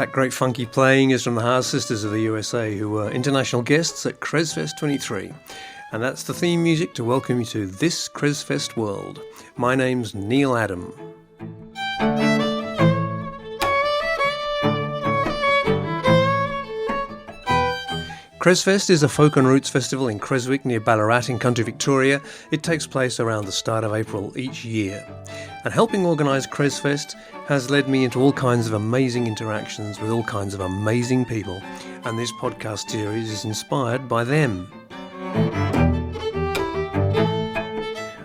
That great funky playing is from the Haas Sisters of the USA, who were international guests at CresFest 23. And that's the theme music to welcome you to this CresFest world. My name's Neil Adam. CresFest is a folk and roots festival in Creswick near Ballarat in country Victoria. It takes place around the start of April each year. And helping organise CresFest has led me into all kinds of amazing interactions with all kinds of amazing people. And this podcast series is inspired by them.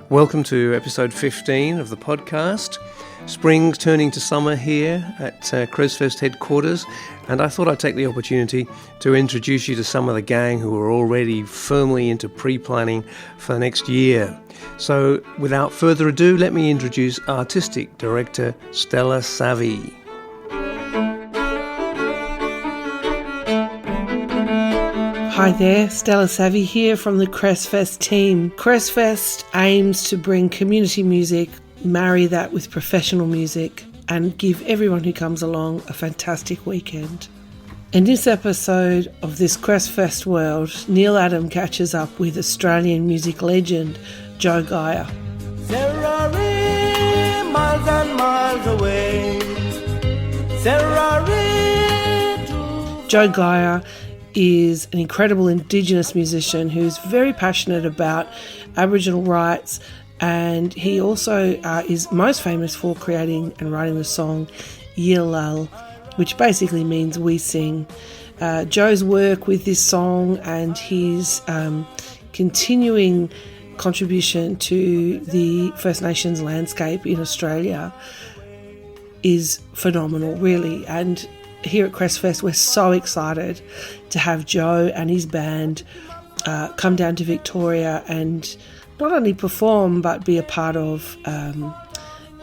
Welcome to episode 15 of the podcast. Spring's turning to summer here at CresFest headquarters, and I thought I'd take the opportunity to introduce you to some of the gang who are already firmly into pre-planning for next year. So without further ado, let me introduce Artistic Director Stella Savvy. Hi there, Stella Savvy here from the CresFest team. CresFest aims to bring community music, marry that with professional music, and give everyone who comes along a fantastic weekend. In this episode of this CresFest world, Neil Adam catches up with Australian music legend Joe GEIA. Miles and miles away. Joe GEIA is an incredible Indigenous musician who's very passionate about Aboriginal rights, and he also is most famous for creating and writing the song Yil Lull, which basically means we sing. Joe's work with this song and his continuing contribution to the First Nations landscape in Australia is phenomenal, really. And here at CresFest, we're so excited to have Joe and his band come down to Victoria and not only perform but be a part of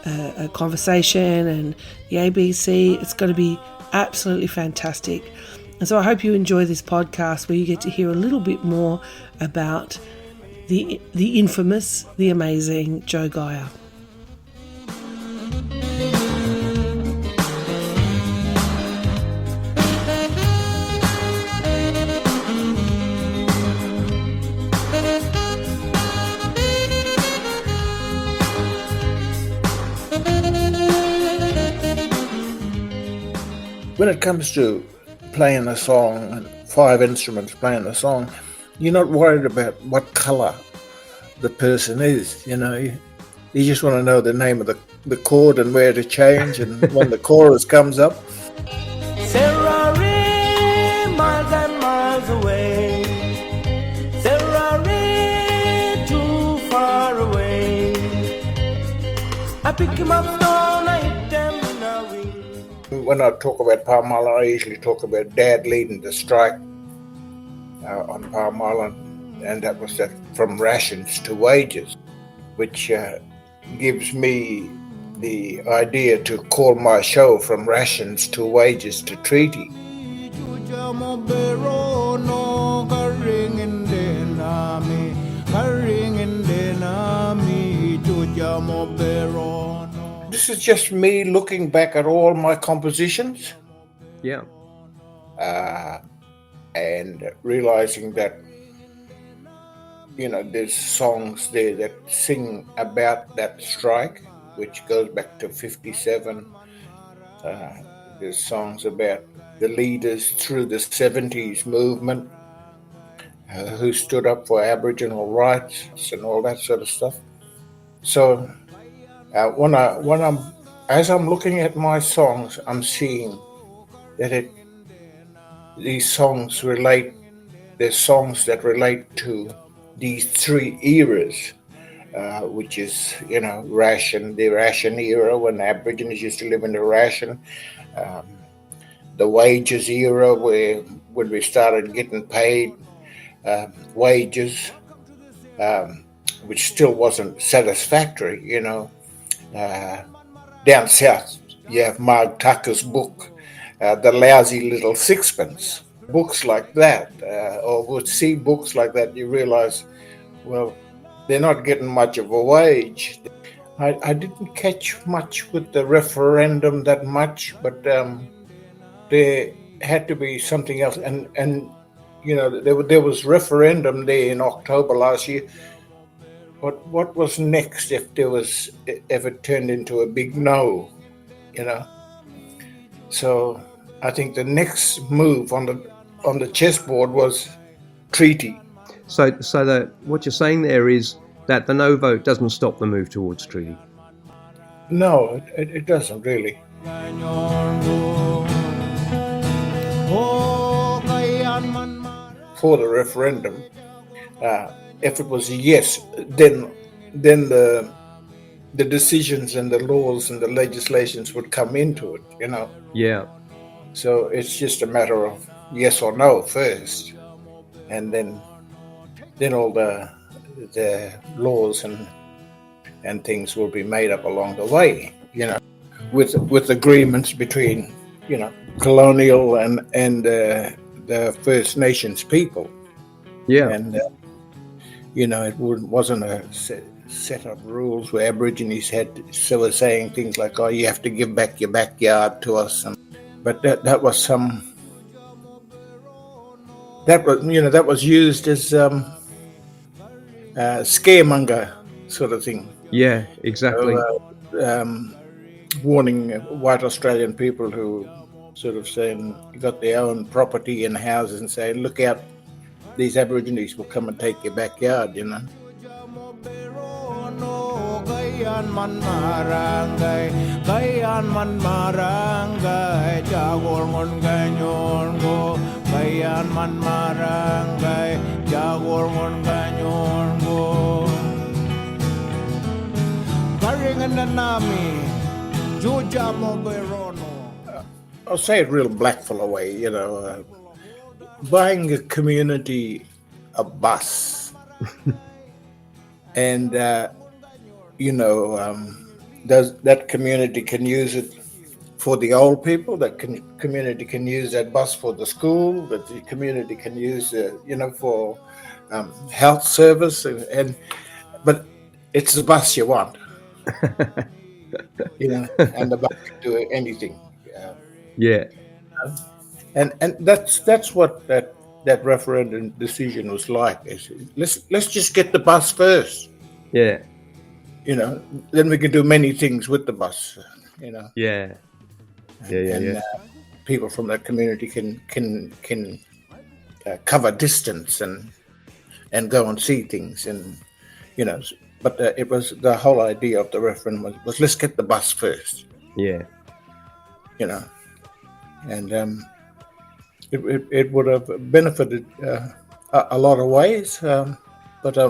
a conversation and the ABC. It's going to be absolutely fantastic. And so I hope you enjoy this podcast where you get to hear a little bit more about the infamous, the amazing Joe GEIA. When it comes to playing a song and 5 instruments playing a song, you're not worried about what colour the person is, you know. You just want to know the name of the chord and where to change, and when the chorus comes up. Miles and miles away. Too far away. I pick him up, stone, I hit them in a wing. When I talk about Palm Island, I usually talk about Dad leading the strike on Palm Island, and that was that from rations to wages, which gives me the idea to call my show From Rations to Wages to Treaty. This is just me looking back at all my compositions. Yeah. And realizing that, you know, there's songs there that sing about that strike, which goes back to 57. There's songs about the leaders through the 70s movement who stood up for Aboriginal rights and all that sort of stuff. So as I'm looking at my songs, I'm seeing that these songs relate. There's songs that relate to these 3 eras, which is, you know, the ration era when Aborigines used to live in the ration, the wages era when we started getting paid wages, which still wasn't satisfactory, you know. Down south, you have Marg Tucker's book, The Lousy Little Sixpence. Books like that, or would see books like that, you realize, well, they're not getting much of a wage. I didn't catch much with the referendum that much, but there had to be something else. And there was referendum there in October last year. What was next if it turned into a big no, So I think the next move on the chessboard was treaty. So what you're saying there is that the no vote doesn't stop the move towards treaty. No, it doesn't really. For the referendum, if it was a yes, then the decisions and the laws and the legislations would come into it, Yeah. So it's just a matter of yes or no first, and then all the laws and things will be made up along the way, with agreements between, colonial and the First Nations people. Yeah. And it wasn't a set of rules where Aborigines were saying things like, "Oh, you have to give back your backyard to us," but that was used as scaremonger sort of thing. Yeah, exactly. So, warning white Australian people who sort of saying got their own property and houses and saying, "Look out, these Aborigines will come and take your backyard," Kayan man marangay, jagor ngon ganyon go. Kayan man marangay, jagor ngon ganyon go. Karingan na nami, juja mo berono. I'll say it real blackfella way, buying a community a bus and that community can use it for the old people, that community can use that bus for the school, that the community can use for health service, but it's the bus you want. And the bus can do anything. Yeah. And that's what that referendum decision was like. Let's just get the bus first. Yeah. Then we can do many things with the bus. Yeah. And people from that community can cover distance and go and see things, and But it was the whole idea of the referendum was let's get the bus first. Yeah. And it would have benefited a lot of ways, but I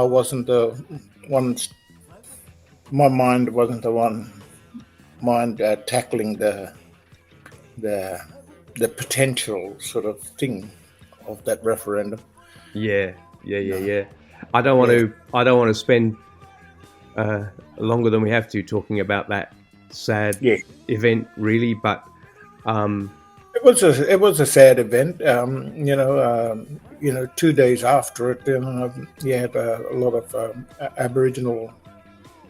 wasn't the one. My mind wasn't the one tackling the potential sort of thing of that referendum. Yeah. I don't want to spend longer than we have to talking about that sad event, really, but. It was a sad event. 2 days after it, you had a lot of Aboriginal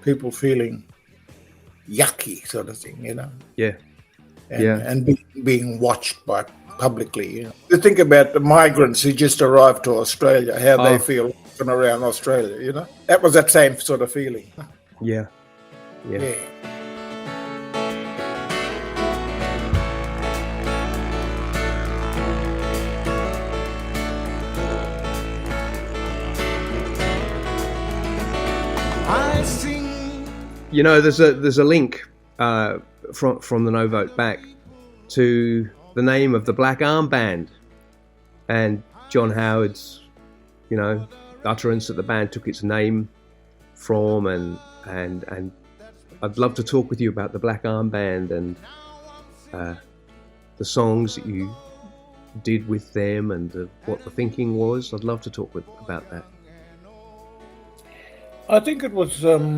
people feeling yucky, sort of thing, Yeah. And being watched by publicly. To think about the migrants who just arrived to Australia, how they feel walking around Australia. That was that same sort of feeling. Yeah. There's a link from the No Vote Back to the name of the Black Armband, and John Howard's utterance that the band took its name from, and I'd love to talk with you about the Black Armband and the songs that you did with them and what the thinking was. I'd love to talk about that. I think it was a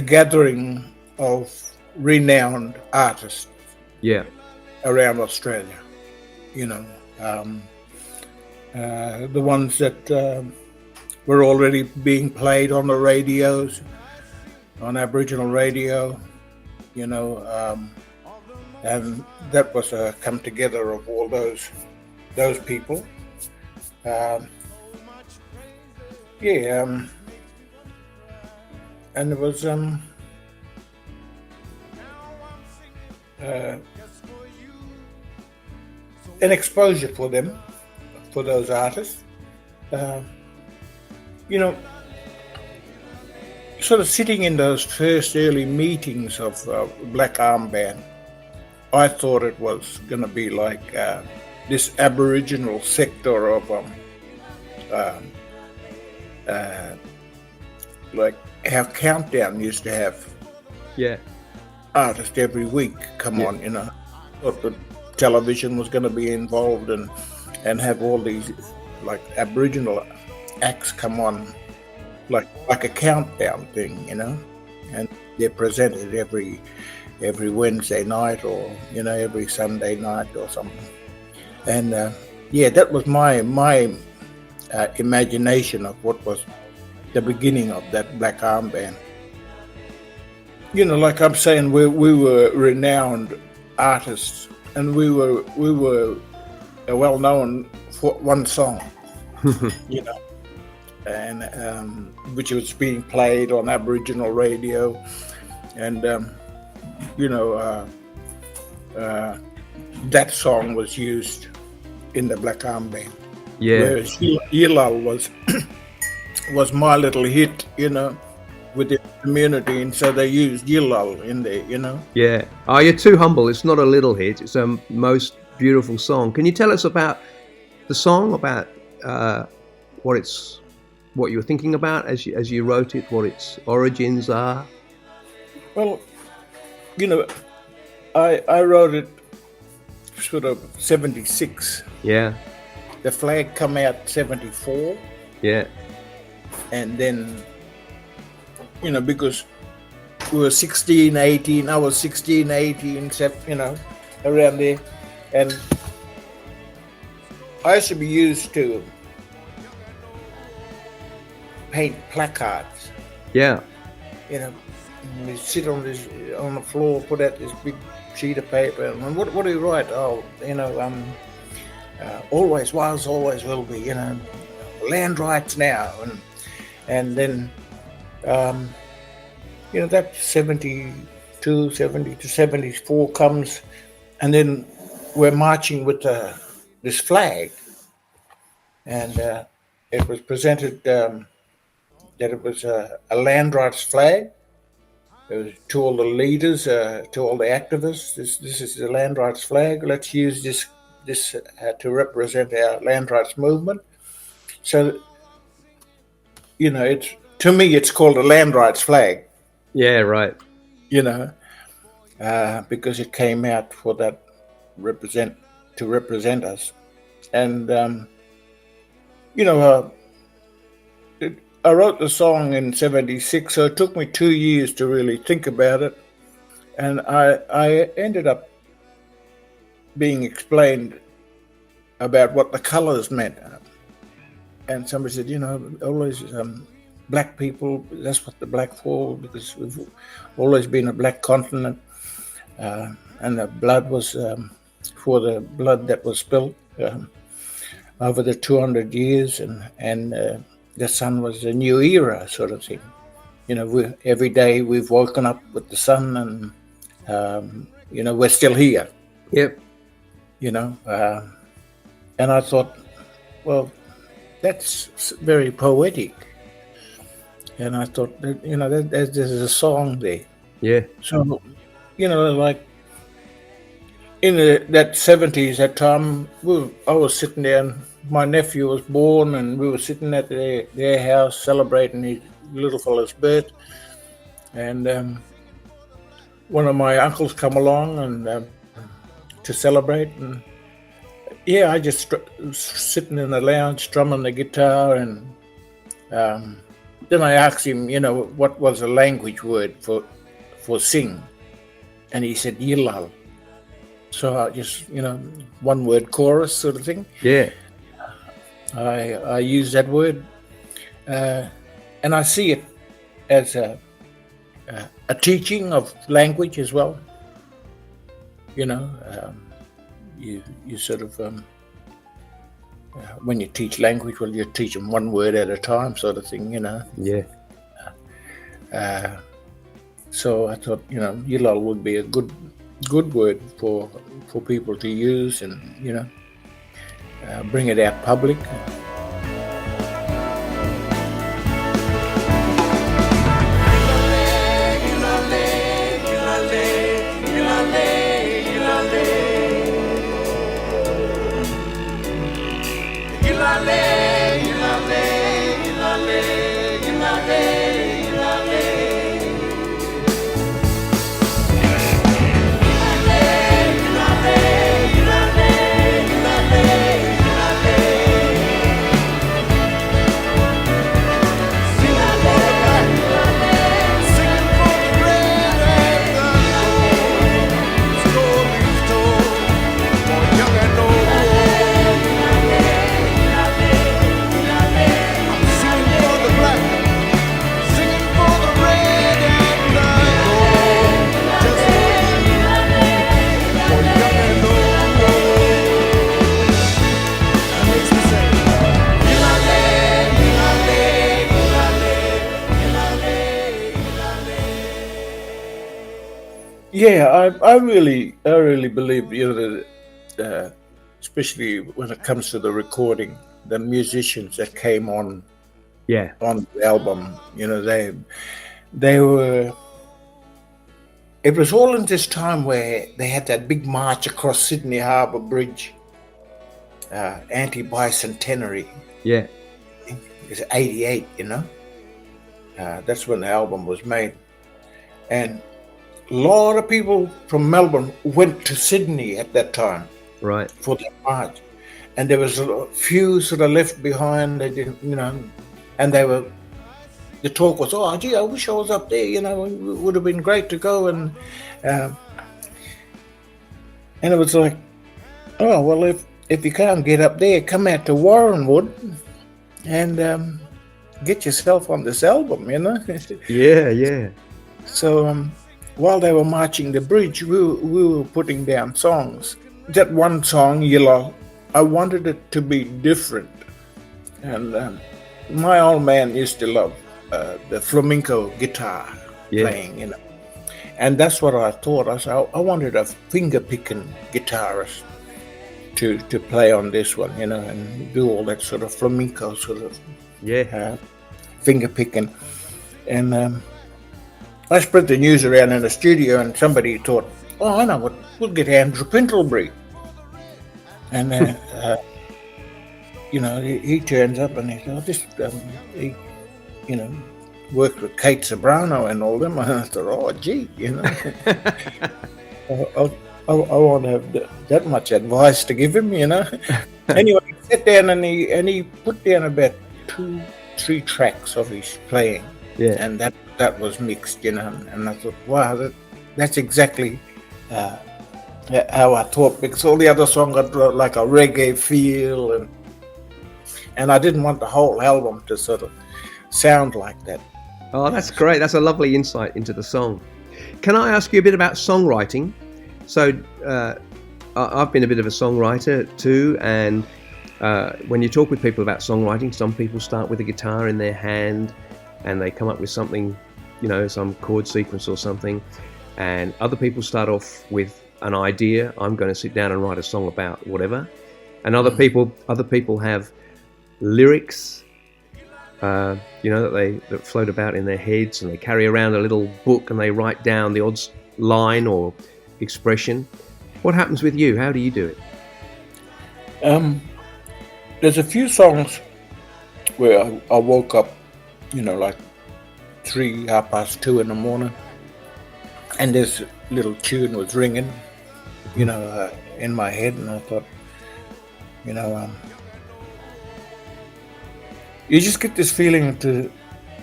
gathering of renowned artists around Australia, the ones that were already being played on the radios, on Aboriginal radio, you know, and that was a come together of all those people. And it was an exposure for them, for those artists. You know, sort of sitting in those first early meetings of Black Armband, I thought it was going to be like this Aboriginal sector of like how Countdown used to have artists every week come on, you know. Thought the television was going to be involved and have all these like Aboriginal acts come on like a countdown thing, you know, and they're presented every Wednesday night or, you know, every Sunday night or something. And that was my imagination of what was the beginning of that Black Armband. You know, like I'm saying, we were renowned artists, and we were well known for one song, you know, and which was being played on Aboriginal radio, and you know, that song was used in the Black Armband. Yeah. Whereas Yil Lull was my little hit, you know, with the community, and so they used Yil Lull in there, you know. Yeah. Oh, you're too humble. It's not a little hit. It's a most beautiful song. Can you tell us about the song, about what you were thinking about as you wrote it, what its origins are? Well, you know, I wrote it sort of 76. Yeah. The flag come out 74. Yeah. And then, you know, because we were 16, 18, I was 16, 18, you know, around there. And I used to be used to paint placards. Yeah. You know, we sit on the floor, put out this big sheet of paper, and what do you write? Oh, you know, always was, always will be, you know, land rights now, and then, you know, that 72, 70 to 74 comes, and then we're marching with this flag, and it was presented that it was a land rights flag. It was to all the leaders, to all the activists. This is the land rights flag. Let's use this to represent our land rights movement. So, you know, to me it's called a land rights flag. Yeah, right. You know, because it came out for that to represent us, and you know, I wrote the song in 76, so it took me 2 years to really think about it, and I ended up being explained about what the colours meant, and somebody said, you know, always black people, that's what the black for, because we've always been a black continent, and the blood was for the blood that was spilled over the 200 years, and the sun was a new era sort of thing. You know, every day we've woken up with the sun, and you know, we're still here. Yep. You know, and I thought, well, that's very poetic. And I thought, that, you know, there's a song there. Yeah. So, you know, like in that 70s, that time, I was sitting there, and my nephew was born, and we were sitting at their house celebrating his little fella's birth. And one of my uncles come along and to celebrate, and yeah, I just was sitting in the lounge strumming the guitar, and then I asked him, you know, what was a language word for sing, and he said Yil Lull. So I just, you know, one word chorus sort of thing. Yeah. I use that word, and I see it as a teaching of language as well. You sort of when you teach language, well, you teach them one word at a time, sort of thing. Yeah. So I thought, Yil Lull would be a good word for people to use, and bring it out public. Yeah, I really believe, that, especially when it comes to the recording, the musicians that came on Yeah. on the album, they were. It was all in this time where they had that big march across Sydney Harbour Bridge, anti-bicentenary. Yeah. It's 88, that's when the album was made, and a lot of people from Melbourne went to Sydney at that time. Right. For the march, and there was a few sort of left behind. They didn't, and they were. The talk was, "Oh, gee, I wish I was up there. It would have been great to go." And it was like, "Oh, well, if you can't get up there, come out to Warrenwood, and get yourself on this album." Yeah. So while they were marching the bridge, we were putting down songs. That one song, Yil Lull, I wanted it to be different. And my old man used to love the flamenco guitar playing, And that's what I thought. I said, I wanted a finger-picking guitarist to play on this one, and do all that sort of flamenco sort of finger-picking. And I spread the news around in the studio, and somebody thought, "Oh, I know what, we'll get Andrew Pendlebury." And he turns up and he says, he worked with Kate Sobrano and all them. And I thought, "Oh, gee, I won't have that much advice to give him, Anyway, he sat down and he put down about 2-3 tracks of his playing. Yeah. And that was mixed, and I thought, wow, that's exactly how I thought, because all the other songs got like a reggae feel, and I didn't want the whole album to sort of sound like that. Oh, that's great. That's a lovely insight into the song. Can I ask you a bit about songwriting? So I've been a bit of a songwriter too, and when you talk with people about songwriting, some people start with a guitar in their hand and they come up with something, some chord sequence or something, and other people start off with an idea. I'm going to sit down and write a song about whatever, and other people have lyrics, that float about in their heads, and they carry around a little book and they write down the odd line or expression. What happens with you? How do you do it? There's a few songs where I woke up, like 3, 2:30 in the morning, and this little tune was ringing, in my head, and I thought, you just get this feeling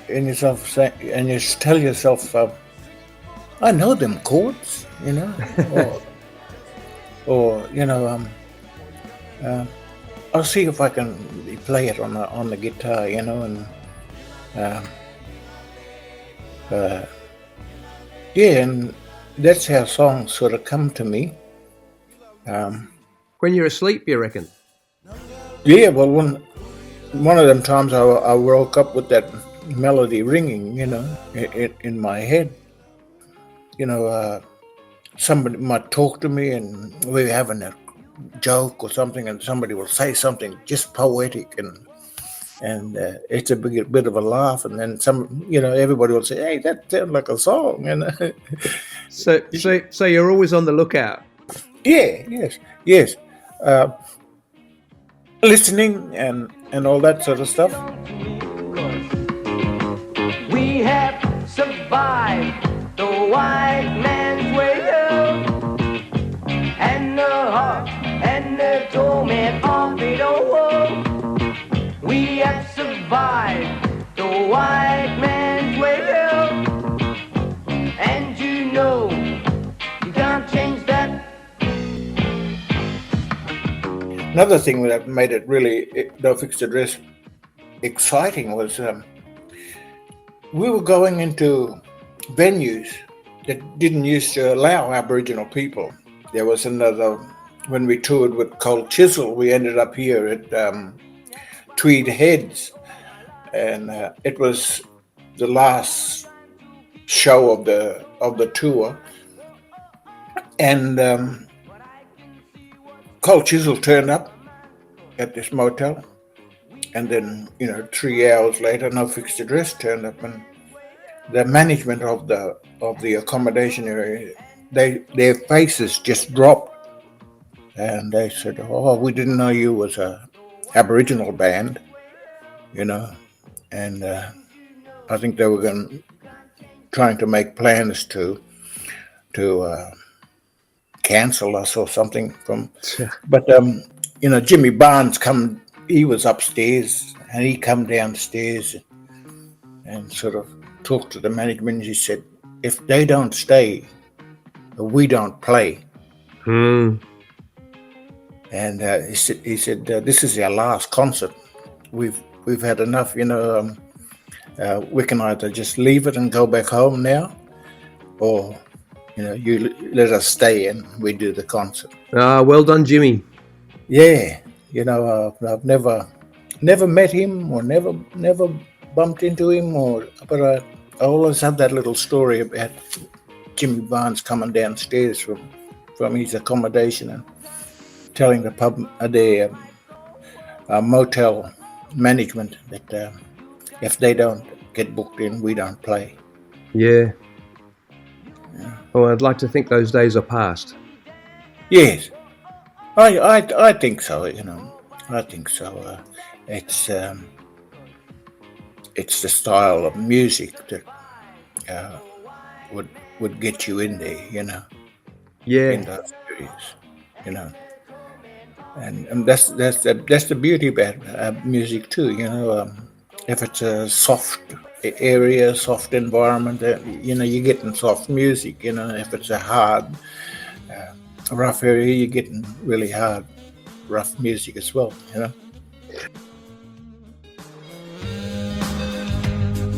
in yourself, and you tell yourself, I know them chords, or I'll see if I can play it on the guitar, Yeah, and that's how songs sort of come to me. When you're asleep, you reckon? Yeah, well, one of them times I woke up with that melody ringing, in my head. Somebody might talk to me and we're having a joke or something, and somebody will say something just poetic, and it's a bit of a laugh, and then everybody will say, "Hey, that sounds like a song," So you're always on the lookout. Yeah, yes, listening and all that sort of stuff. We have survived the white man's way up, and the heart and the torment of it all. We have survived the white man's way up, and you can't change that. Another thing that made it really, No Fixed Address, exciting was we were going into venues that didn't used to allow Aboriginal people. There was another, when we toured with Cold Chisel, we ended up here at Tweed Heads, and it was the last show of the tour, and Cold Chisel turned up at this motel, and then 3 hours later, No Fixed Address turned up, and the management of the accommodation area, their faces just dropped, and they said, "Oh, we didn't know you was a Aboriginal band," and I think they were trying to make plans to cancel us or something but Jimmy Barnes he was upstairs, and he come downstairs and sort of talked to the management. He said, "If they don't stay, we don't play." And he said, "This is our last concert. We've had enough. We can either just leave it and go back home now, or you let us stay and we do the concert." Well done, Jimmy. Yeah, I've never met him or never bumped into him, but I always have that little story about Jimmy Barnes coming downstairs from his accommodation and telling the motel management that if they don't get booked in, we don't play. Yeah. Well, I'd like to think those days are past. Yes, I think so. I think so. It's the style of music that would get you in there, Yeah. in those areas, and that's the beauty about music too, if it's a soft area, soft environment, you're getting soft music, if it's a hard, rough area, you're getting really hard, rough music as well,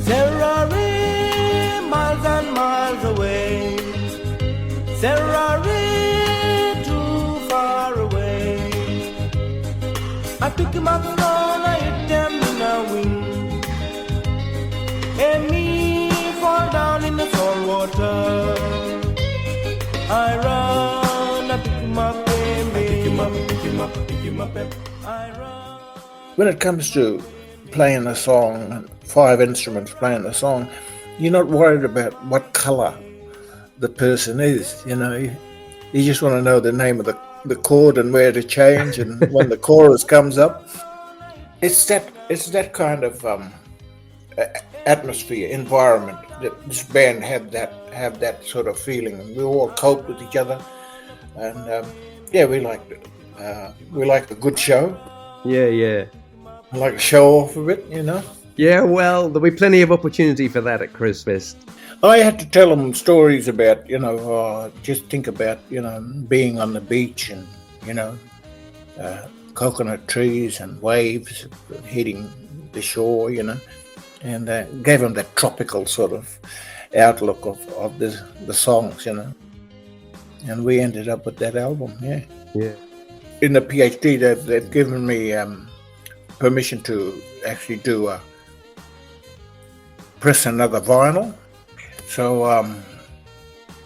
Serrari, miles and miles away. Serrari, too far away. I pick him up and I hit them in a wing. And me fall down in the salt water. I run, I pick him up, and pick him up, and I run. When it comes to playing a song, 5 instruments playing a song, you're not worried about what colour the person is, you just want to know the name of the chord and where to change, and when the chorus comes up, it's that kind of atmosphere, environment that this band have that sort of feeling, and we all cope with each other, and we liked it. We like a good show. Yeah. I like to show off a bit, Yeah, well, there'll be plenty of opportunity for that at CresFest. I had to tell them stories about, just think about, being on the beach and, coconut trees and waves hitting the shore, and gave them that tropical sort of outlook of the songs, you know. And we ended up with that album, yeah. Yeah. In the PhD, they've given me permission to actually press another vinyl. So,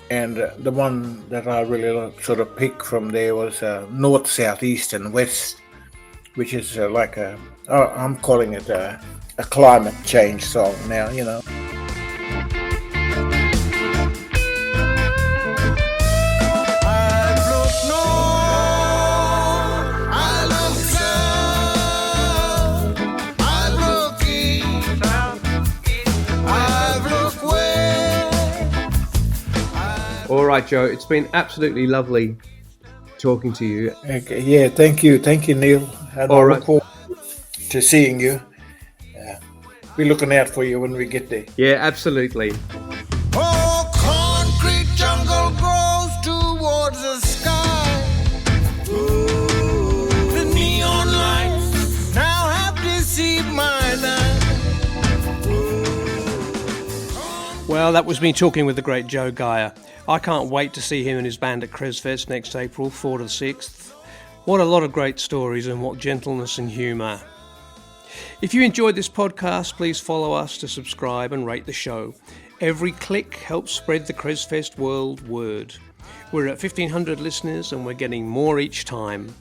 and the one that I really sort of picked from there was North, South, East, and West, which is like I'm calling it a climate change song now, you know. All right, Joe, it's been absolutely lovely talking to you. Okay, yeah, thank you, Neil. And I look forward to seeing you. Be looking out for you when we get there. Yeah, absolutely. Oh, concrete jungle grows towards the sky. Ooh, the neon lights now have deceived my night. Well, that was me talking with the great Joe GEIA. I can't wait to see him and his band at CresFest next April, 4th to 6th. What a lot of great stories and what gentleness and humour. If you enjoyed this podcast, please follow us to subscribe and rate the show. Every click helps spread the CresFest world word. We're at 1,500 listeners and we're getting more each time.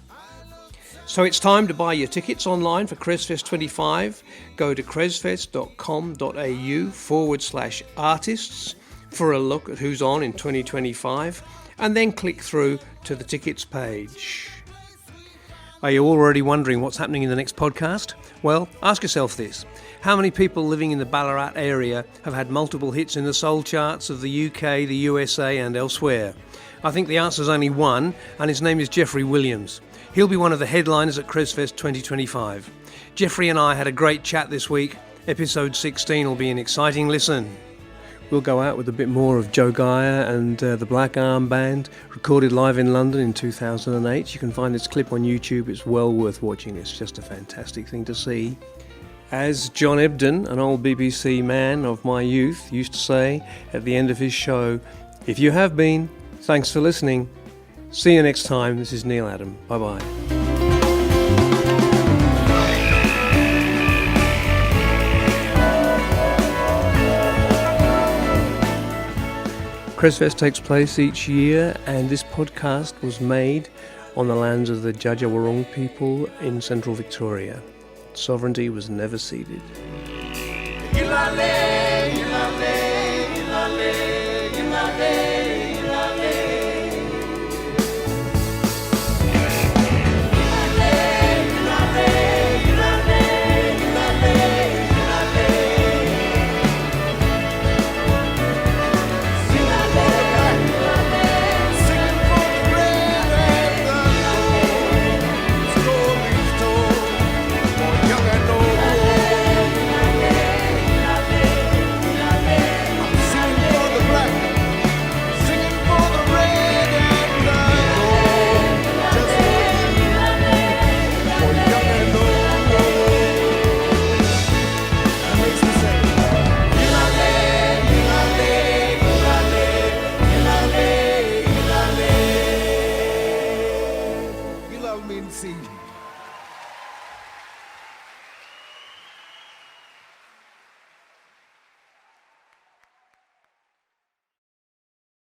So it's time to buy your tickets online for CresFest 25. Go to cresfest.com.au/artists for a look at who's on in 2025 and then click through to the tickets page. Are you already wondering what's happening in the next podcast? Well, ask yourself this. How many people living in the Ballarat area have had multiple hits in the soul charts of the UK, the USA and elsewhere? I think the answer is only one, and his name is Jeffrey Williams. He'll be one of the headliners at CresFest 2025. Jeffrey and I had a great chat this week. Episode 16 will be an exciting listen. We'll go out with a bit more of Joe GEIA and the Black Arm Band, recorded live in London in 2008. You can find this clip on YouTube. It's well worth watching. It's just a fantastic thing to see. As John Ebden, an old BBC man of my youth, used to say at the end of his show, if you have been, thanks for listening. See you next time. This is Neil Adam. Bye-bye. CresFest takes place each year, and this podcast was made on the lands of the Djadjawurrung people in central Victoria. Sovereignty was never ceded. Yil Lull, Yil Lull, Yil Lull, Yil Lull.